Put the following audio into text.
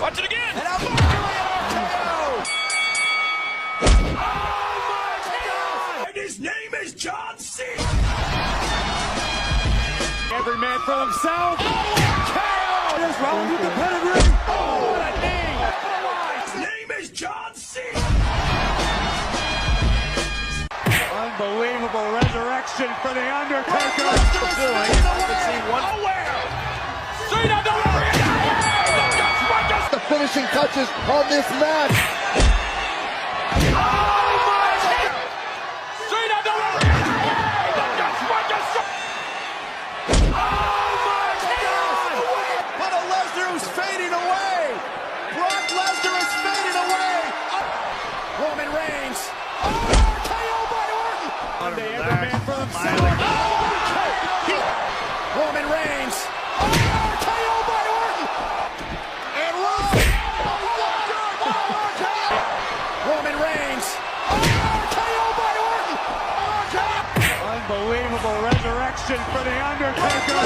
Watch it again. And a RKO. Oh my God! And his name is John C. Every man for himself. RKO. There's Rollins with the pedigree. Oh, what a knee. His name is John C. Unbelievable resurrection for the Undertaker. The finishing touches on this match. But Lesnar who's fading away. Brock Lesnar is fading away. Roman Reigns. RKO by Orton. Every man for himself. Roman Reigns. RKO by Orton. And Roman Reigns. RKO by Orton. Unbelievable resurrection for the Undertaker.